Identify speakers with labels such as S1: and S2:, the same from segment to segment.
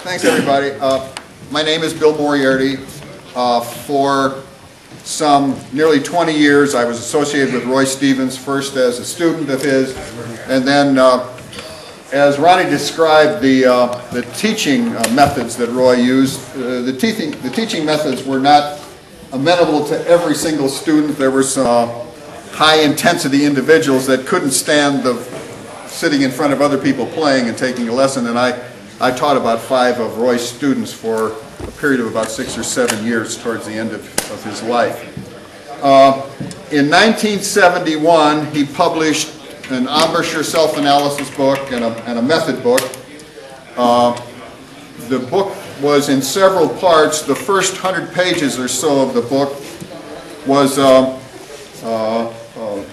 S1: Thanks, everybody. My name is Bill Moriarty. For some nearly 20 years, I was associated with Roy Stevens, first as a student of his, and then, as Ronnie described, the teaching methods that Roy used. The teaching methods were not amenable to every single student. There were some high-intensity individuals that couldn't stand the sitting in front of other people playing and taking a lesson, and I taught about 5 of Roy's students for a period of about 6 or 7 years towards the end of his life. In 1971, he published an Embouchure Self Analysis book and a method book. The book was in several parts. The first 100 pages or so of the book was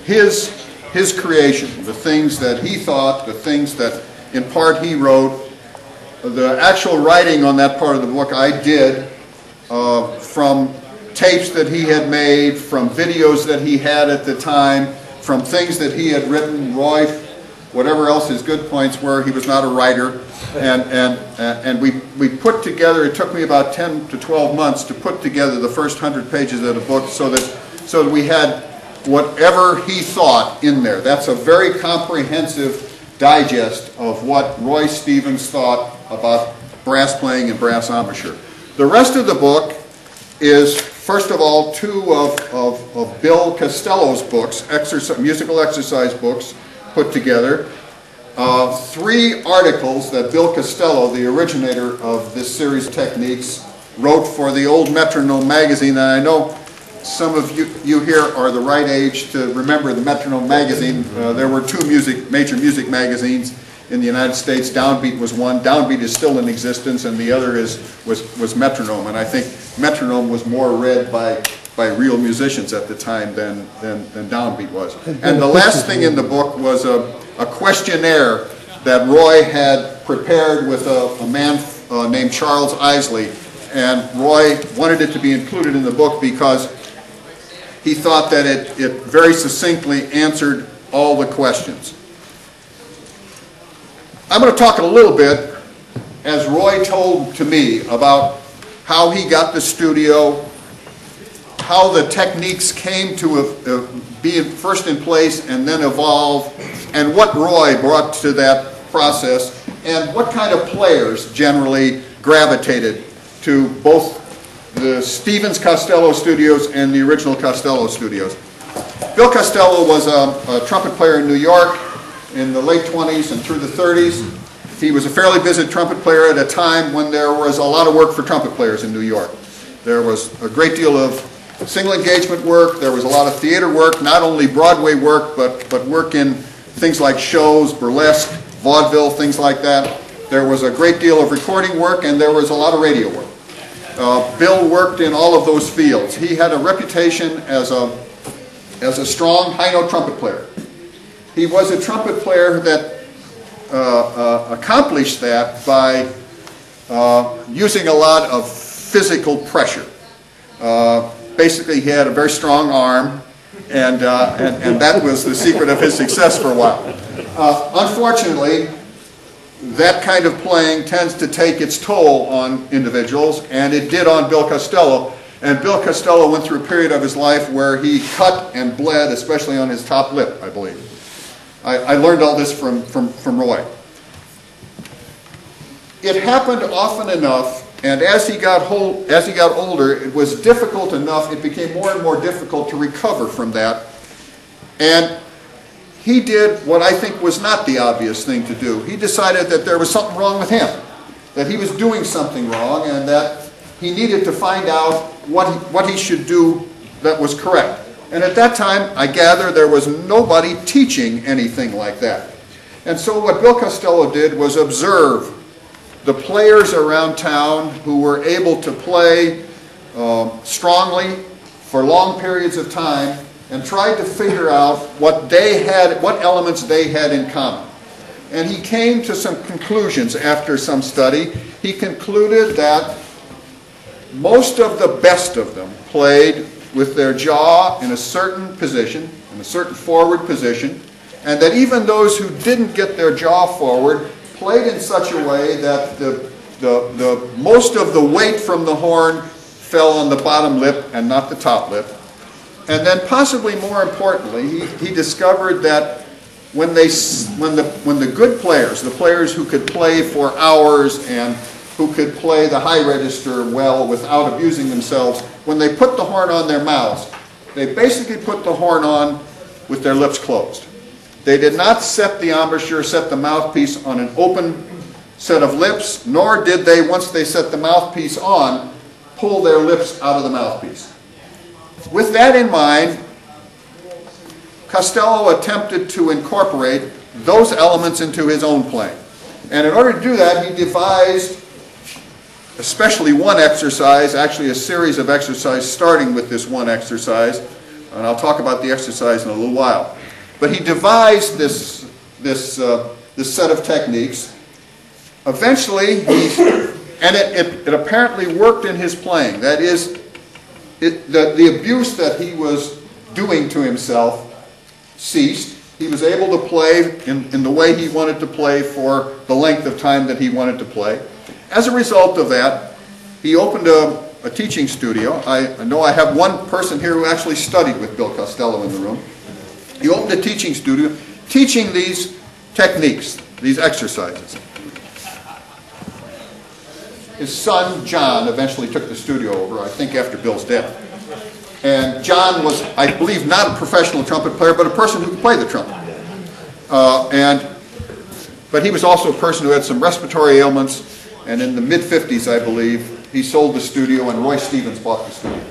S1: his creation, the things that he thought, the things that in part he wrote. The actual writing on that part of the book I did from tapes that he had made, from videos that he had at the time, from things that he had written. Roy, whatever else his good points were, he was not a writer. And we put together, it took me about 10 to 12 months to put together the first 100 pages of the book so that we had whatever he thought in there. That's a very comprehensive digest of what Roy Stevens thought about brass playing and brass embouchure. The rest of the book is, first of all, 2 of Bill Costello's books, musical exercise books put together. 3 articles that Bill Costello, the originator of this series of techniques, wrote for the old Metronome magazine. And I know some of you here are the right age to remember the Metronome magazine. There were 2 major music magazines in the United States. Downbeat was one. Downbeat is still in existence, and the other was Metronome. And I think Metronome was more read by real musicians at the time than Downbeat was. And the last thing in the book was a questionnaire that Roy had prepared with a man named Charles Isley. And Roy wanted it to be included in the book because he thought that it very succinctly answered all the questions. I'm going to talk a little bit, as Roy told to me, about how he got the studio, how the techniques came to be first in place and then evolve, and what Roy brought to that process, and what kind of players generally gravitated to both the Stevens Costello studios and the original Costello studios. Bill Costello was a trumpet player in New York in the late 20s and through the 30s. He was a fairly busy trumpet player at a time when there was a lot of work for trumpet players in New York. There was a great deal of single engagement work. There was a lot of theater work, not only Broadway work, but work in things like shows, burlesque, vaudeville, things like that. There was a great deal of recording work, and there was a lot of radio work. Bill worked in all of those fields. He had a reputation as a strong high-note trumpet player. He was a trumpet player that accomplished that by using a lot of physical pressure. Basically, he had a very strong arm, and that was the secret of his success for a while. Unfortunately, that kind of playing tends to take its toll on individuals, and it did on Bill Costello. And Bill Costello went through a period of his life where he cut and bled, especially on his top lip, I believe. I learned all this from Roy. It happened often enough, and as he got older, it was difficult enough, it became more and more difficult to recover from that. And he did what I think was not the obvious thing to do. He decided that there was something wrong with him, that he was doing something wrong, and that he needed to find out what he should do that was correct. And at that time, I gather, there was nobody teaching anything like that. And so what Bill Costello did was observe the players around town who were able to play strongly for long periods of time, and tried to figure out what elements they had in common. And he came to some conclusions after some study. He concluded that most of the best of them played with their jaw in a certain position, in a certain forward position, and that even those who didn't get their jaw forward played in such a way that the most of the weight from the horn fell on the bottom lip and not the top lip. And then possibly more importantly, he discovered that when the good players, the players who could play for hours and who could play the high register well without abusing themselves, when they put the horn on their mouths, they basically put the horn on with their lips closed. They did not set the embouchure, set the mouthpiece on an open set of lips, nor did they, once they set the mouthpiece on, pull their lips out of the mouthpiece. With that in mind, Costello attempted to incorporate those elements into his own playing. And in order to do that, he devised especially one exercise, actually a series of exercises starting with this one exercise, and I'll talk about the exercise in a little while. But he devised this set of techniques. Eventually, it apparently worked in his playing. That is, the abuse that he was doing to himself ceased. He was able to play in the way he wanted to play for the length of time that he wanted to play. As a result of that, he opened a teaching studio. I know I have one person here who actually studied with Bill Costello in the room. He opened a teaching studio teaching these techniques, these exercises. His son, John, eventually took the studio over, I think after Bill's death. And John was, I believe, not a professional trumpet player, but a person who could play the trumpet. But he was also a person who had some respiratory ailments, and in the mid-50s, I believe, he sold the studio and Roy Stevens bought the studio.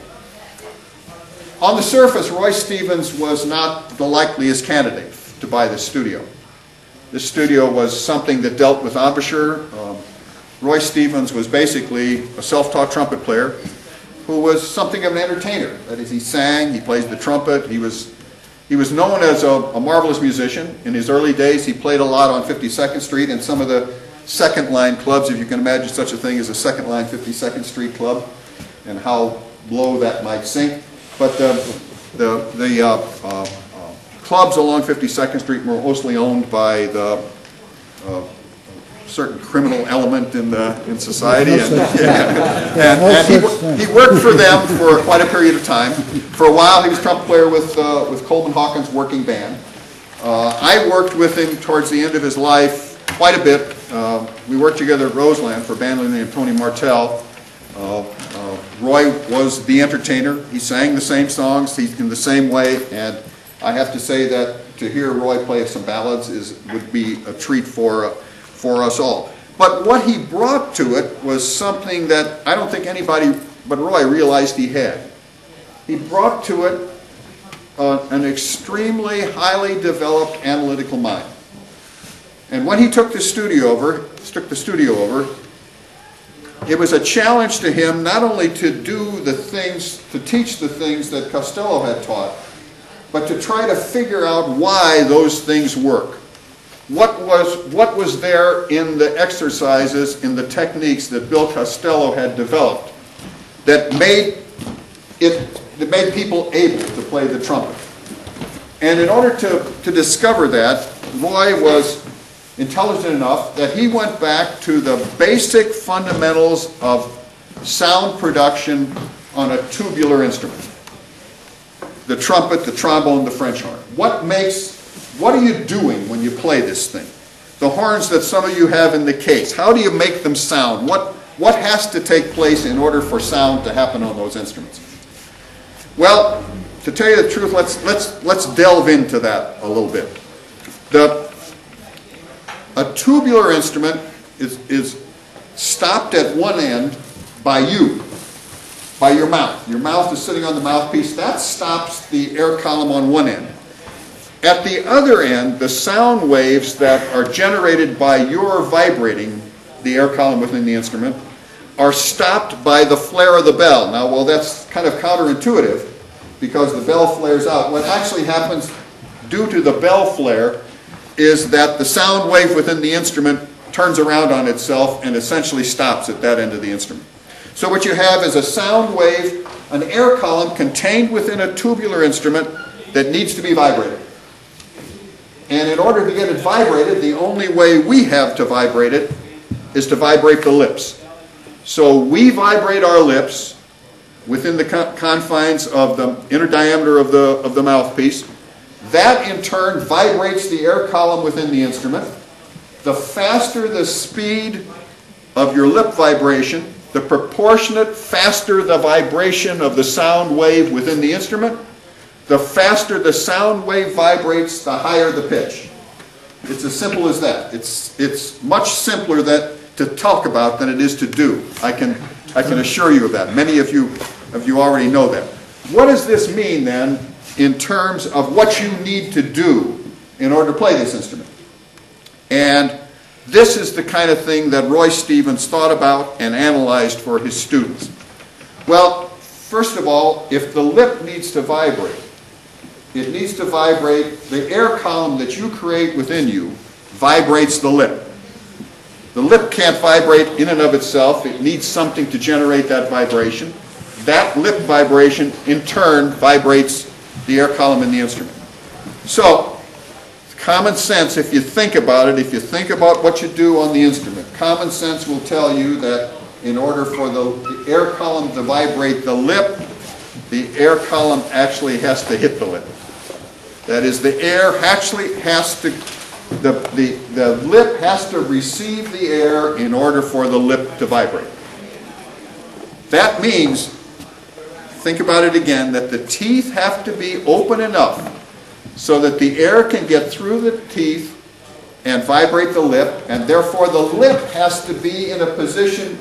S1: On the surface, Roy Stevens was not the likeliest candidate to buy this studio. This studio was something that dealt with embouchure. Roy Stevens was basically a self-taught trumpet player who was something of an entertainer. That is, he sang, he plays the trumpet, he was known as a marvelous musician. In his early days, he played a lot on 52nd Street and some of the second-line clubs, if you can imagine such a thing as a second-line 52nd Street club, and how low that might sink. But the clubs along 52nd Street were mostly owned by the certain criminal element in society, and he worked for them for quite a period of time. For a while, he was trumpet player with Coleman Hawkins' working band. I worked with him towards the end of his life quite a bit. We worked together at Roseland for a band named Tony Martell. Roy was the entertainer. He sang the same songs in the same way, and I have to say that to hear Roy play some ballads would be a treat for us all. But what he brought to it was something that I don't think anybody but Roy realized he had. He brought to it an extremely highly developed analytical mind. And when he took the studio over, it was a challenge to him not only to teach the things that Costello had taught, but to try to figure out why those things work. What was there in the exercises, in the techniques that Bill Costello had developed that made people able to play the trumpet? And in order to discover that, Roy was intelligent enough that he went back to the basic fundamentals of sound production on a tubular instrument. The trumpet, the trombone, the French horn. What are you doing when you play this thing? The horns that some of you have in the case, how do you make them sound? What has to take place in order for sound to happen on those instruments? Well, to tell you the truth, let's delve into that a little bit. A tubular instrument is stopped at one end by your mouth. Your mouth is sitting on the mouthpiece. That stops the air column on one end. At the other end, the sound waves that are generated by your vibrating the air column within the instrument are stopped by the flare of the bell. Now, well, that's kind of counterintuitive because the bell flares out. What actually happens due to the bell flare is that the sound wave within the instrument turns around on itself and essentially stops at that end of the instrument. So what you have is a sound wave, an air column contained within a tubular instrument that needs to be vibrated. And in order to get it vibrated, the only way we have to vibrate it is to vibrate the lips. So we vibrate our lips within the confines of the inner diameter of the mouthpiece. That in turn vibrates the air column within the instrument. The faster the speed of your lip vibration, the proportionate faster the vibration of the sound wave within the instrument, the faster the sound wave vibrates, the higher the pitch. It's as simple as that. It's much simpler to talk about than it is to do. I can assure you of that. Many of you already know that. What does this mean then in terms of what you need to do in order to play this instrument? And this is the kind of thing that Roy Stevens thought about and analyzed for his students. Well, first of all, if the lip needs to vibrate, it needs to vibrate, the air column that you create within you vibrates the lip. The lip can't vibrate in and of itself. It needs something to generate that vibration. That lip vibration, in turn, vibrates the air column in the instrument. So, common sense, if you think about it, if you think about what you do on the instrument, common sense will tell you that in order for the air column to vibrate the lip, the air column actually has to hit the lip. That is, the air actually has to, the lip has to receive the air in order for the lip to vibrate. That means, think about it again, that the teeth have to be open enough so that the air can get through the teeth and vibrate the lip, and therefore the lip has to be in a position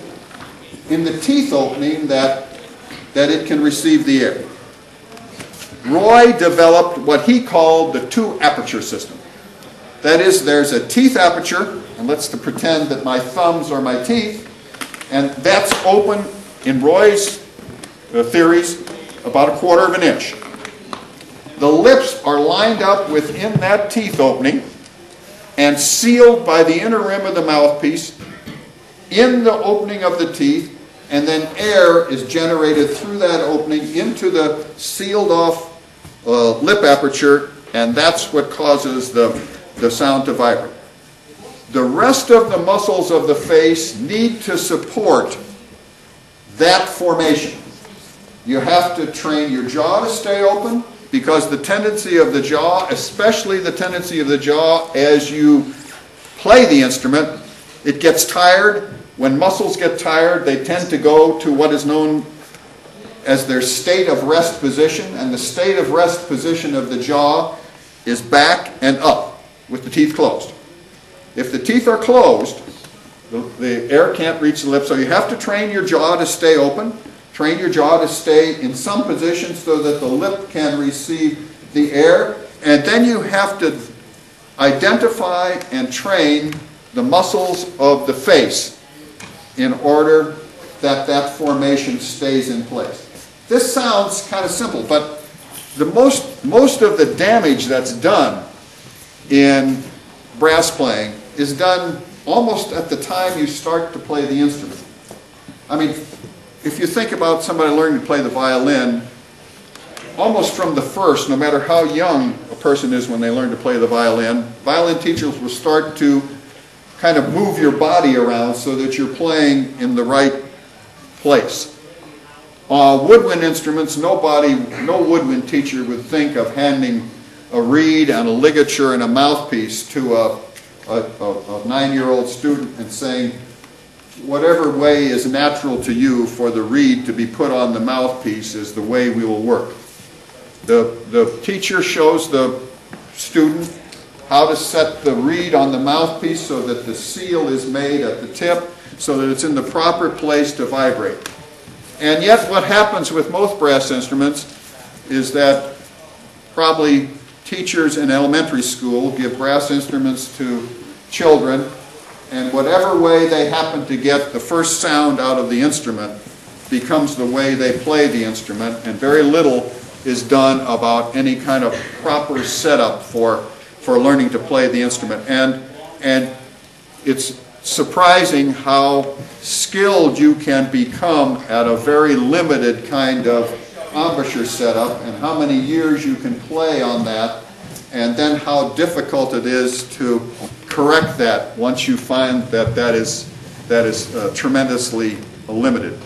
S1: in the teeth opening that it can receive the air. Roy developed what he called the two-aperture system. That is, there's a teeth aperture, and let's pretend that my thumbs are my teeth, and that's open in Roy's theories about 1/4 of an inch. The lips are lined up within that teeth opening and sealed by the inner rim of the mouthpiece in the opening of the teeth, and then air is generated through that opening into the sealed off lip aperture, and that's what causes the sound to vibrate. The rest of the muscles of the face need to support that formation. You have to train your jaw to stay open, because the tendency of the jaw, especially the tendency of the jaw as you play the instrument, it gets tired. When muscles get tired, they tend to go to what is known as their state of rest position, and the state of rest position of the jaw is back and up with the teeth closed. If the teeth are closed, the air can't reach the lips, so you have to train your jaw to stay open, train your jaw to stay in some position so that the lip can receive the air, and then you have to identify and train the muscles of the face in order that that formation stays in place. This sounds kind of simple, but the most of the damage that's done in brass playing is done almost at the time you start to play the instrument. I mean, if you think about somebody learning to play the violin, almost from the first, no matter how young a person is when they learn to play the violin teachers will start to kind of move your body around so that you're playing in the right place. Woodwind instruments, no woodwind teacher would think of handing a reed and a ligature and a mouthpiece to a 9-year-old student and saying, whatever way is natural to you for the reed to be put on the mouthpiece is the way we will work. The teacher shows the student how to set the reed on the mouthpiece so that the seal is made at the tip so that it's in the proper place to vibrate. And yet what happens with most brass instruments is that probably teachers in elementary school give brass instruments to children, and whatever way they happen to get the first sound out of the instrument becomes the way they play the instrument, and very little is done about any kind of proper setup for learning to play the instrument. And it's surprising how skilled you can become at a very limited kind of embouchure setup, and how many years you can play on that, and then how difficult it is to correct that once you find that that is that is tremendously limited.